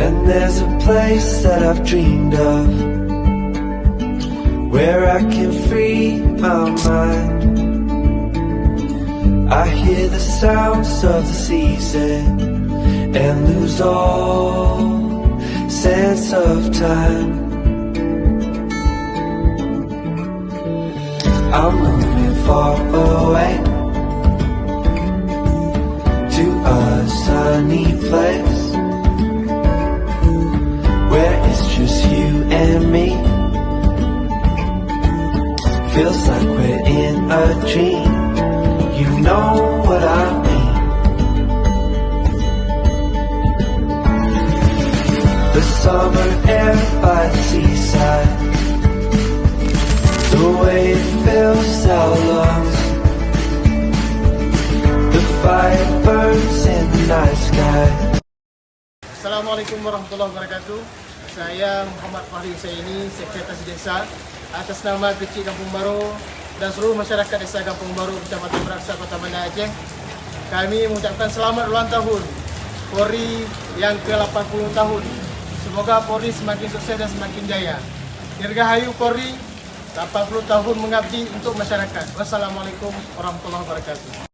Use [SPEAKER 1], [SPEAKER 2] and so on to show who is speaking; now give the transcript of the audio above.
[SPEAKER 1] And there's a place that I've dreamed of, where I can free my mind. I hear the sounds of the season and lose all sense of time. I'm moving far away to a sunny place where it's just you and me. Feels like we're in a dream. You know what I mean. The summer air by the seaside, the way it fills our lungs, the fire burns in the night sky.
[SPEAKER 2] Assalamualaikum warahmatullahi wabarakatuh. Saya Muhammad Fahri Husaini, Sekretaris Desa, atas nama Kecil Kampung Baru dan seluruh masyarakat Desa Kampung Baru, Kecamatan Beraksa, Kota Banda Aceh. Kami mengucapkan selamat ulang tahun Polri yang ke-80 tahun. Semoga Polri semakin sukses dan semakin jaya. Dirgahayu Polri, 80 tahun mengabdi untuk masyarakat. Wassalamualaikum warahmatullahi wabarakatuh.